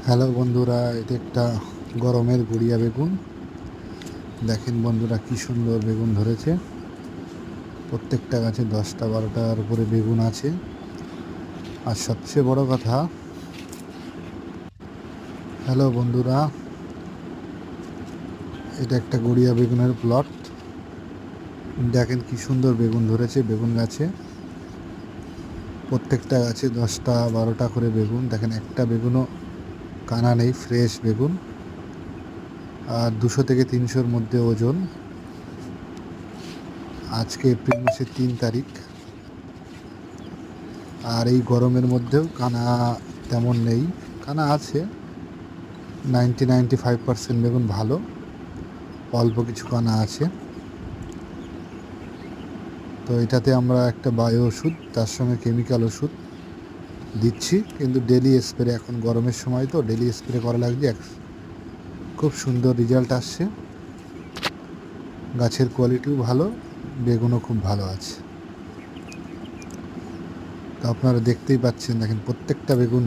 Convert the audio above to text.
Hello বন্ধুরা, এটা একটা গরমের গড়িয়া বেগুন। দেখেন বন্ধুরা, কি সুন্দর বেগুন ধরেছে। প্রত্যেকটা গাছে 10টা-12টার উপরে বেগুন আছে। আর সবচেয়ে বড় কথা, হ্যালো বন্ধুরা, এটা একটা গড়িয়া বেগুনের প্লট। দেখেন কি সুন্দর বেগুন ধরেছে বেগুন গাছে। প্রত্যেকটা গাছে 10টা-12টা করে বেগুন। দেখেন একটা বেগুনও কানা নেই, ফ্রেশ বেগুন। আর 200 থেকে 300-র মধ্যে ওজন। আজকে এপ্রিল মাসের 3 তারিখ। আর এই গরমের মধ্যেও কানা তেমন নেই, কানা আছে 95% বেগুন ভালো, অল্প কিছু কানা আছে। তো এটাতে আমরা একটা বায়ো ওষুধ, তার সঙ্গে কেমিক্যাল ওষুধ দিচ্ছি, কিন্তু ডেলি স্প্রে। এখন গরমের সময় তো ডেলি স্প্রে করা লাগছে। খুব সুন্দর রেজাল্ট আসছে। গাছের কোয়ালিটিও ভালো, বেগুনও খুব ভালো আছে। তো আপনারা দেখতেই পাচ্ছেন, দেখেন প্রত্যেকটা বেগুন